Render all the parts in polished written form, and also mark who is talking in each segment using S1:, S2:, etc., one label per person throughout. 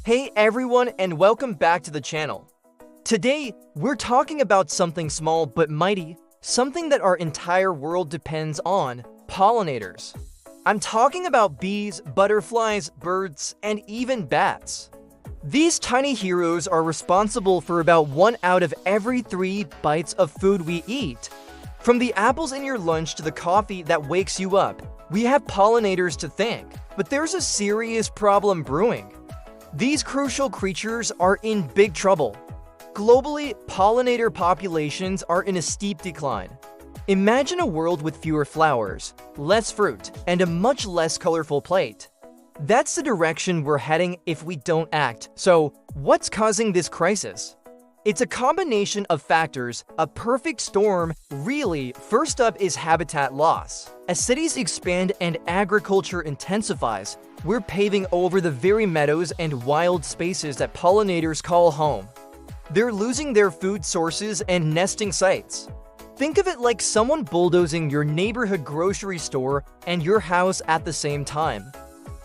S1: Hey everyone, and welcome back to the channel. Today, we're talking about something small but mighty, something that our entire world depends on: pollinators. I'm talking about bees, butterflies, birds, and even bats. These tiny heroes are responsible for about 1 out of every 3 bites of food we eat. From the apples in your lunch to the coffee that wakes you up, we have pollinators to thank. But there's a serious problem brewing. These crucial creatures are in big trouble. Globally, pollinator populations are in a steep decline. Imagine a world with fewer flowers, less fruit, and a much less colorful plate. That's the direction we're heading if we don't act. So, what's causing this crisis? It's a combination of factors, a perfect storm, really. First up is habitat loss. As cities expand and agriculture intensifies, we're paving over the very meadows and wild spaces that pollinators call home. They're losing their food sources and nesting sites. Think of it like someone bulldozing your neighborhood grocery store and your house at the same time.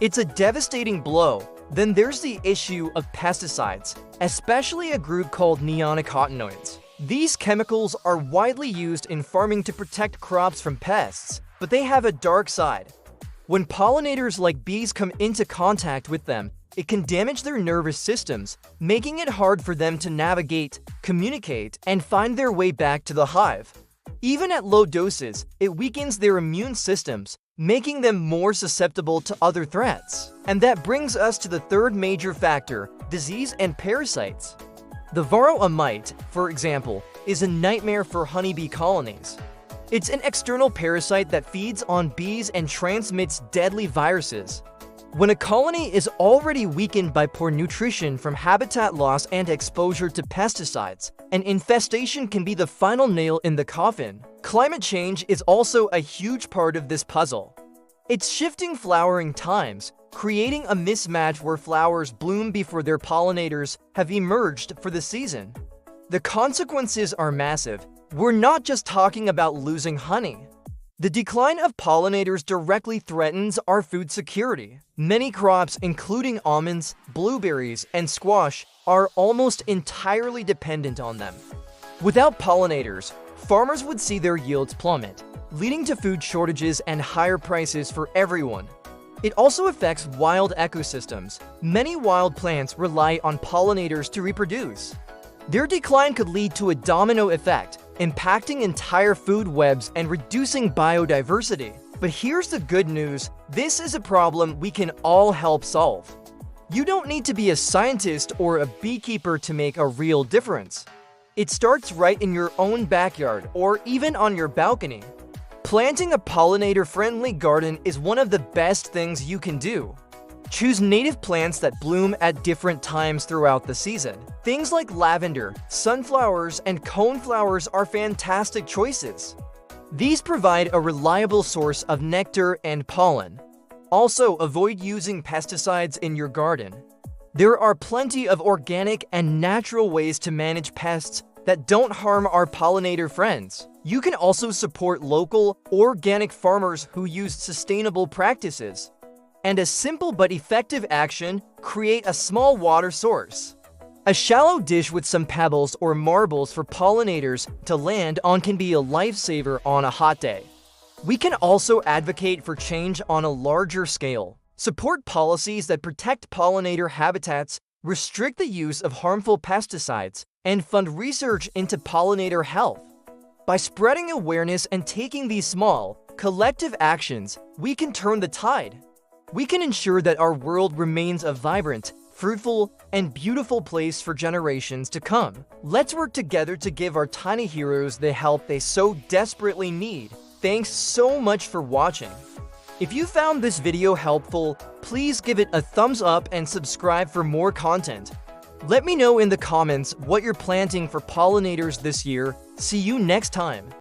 S1: It's a devastating blow. Then there's the issue of pesticides, especially a group called neonicotinoids. These chemicals are widely used in farming to protect crops from pests, but they have a dark side. When pollinators like bees come into contact with them, it can damage their nervous systems, making it hard for them to navigate, communicate, and find their way back to the hive. Even at low doses, it weakens their immune systems, making them more susceptible to other threats. And that brings us to the third major factor: disease and parasites. The varroa mite, for example, is a nightmare for honeybee colonies. It's an external parasite that feeds on bees and transmits deadly viruses. When a colony is already weakened by poor nutrition from habitat loss and exposure to pesticides, an infestation can be the final nail in the coffin. Climate change is also a huge part of this puzzle. It's shifting flowering times, creating a mismatch where flowers bloom before their pollinators have emerged for the season. The consequences are massive. We're not just talking about losing honey. The decline of pollinators directly threatens our food security. Many crops, including almonds, blueberries, and squash, are almost entirely dependent on them. Without pollinators, farmers would see their yields plummet, leading to food shortages and higher prices for everyone. It also affects wild ecosystems. Many wild plants rely on pollinators to reproduce. Their decline could lead to a domino effect, impacting entire food webs and reducing biodiversity. But here's the good news: this is a problem we can all help solve. You don't need to be a scientist or a beekeeper to make a real difference. It starts right in your own backyard or even on your balcony. Planting a pollinator-friendly garden is one of the best things you can do. Choose native plants that bloom at different times throughout the season. Things like lavender, sunflowers, and coneflowers are fantastic choices. These provide a reliable source of nectar and pollen. Also, avoid using pesticides in your garden. There are plenty of organic and natural ways to manage pests that don't harm our pollinator friends. You can also support local, organic farmers who use sustainable practices. And a simple but effective action: create a small water source. A shallow dish with some pebbles or marbles for pollinators to land on can be a lifesaver on a hot day. We can also advocate for change on a larger scale. Support policies that protect pollinator habitats, restrict the use of harmful pesticides, and fund research into pollinator health. By spreading awareness and taking these small, collective actions, we can turn the tide. We can ensure that our world remains a vibrant, fruitful, and beautiful place for generations to come. Let's work together to give our tiny heroes the help they so desperately need. Thanks so much for watching. If you found this video helpful, please give it a thumbs up and subscribe for more content. Let me know in the comments what you're planting for pollinators this year. See you next time.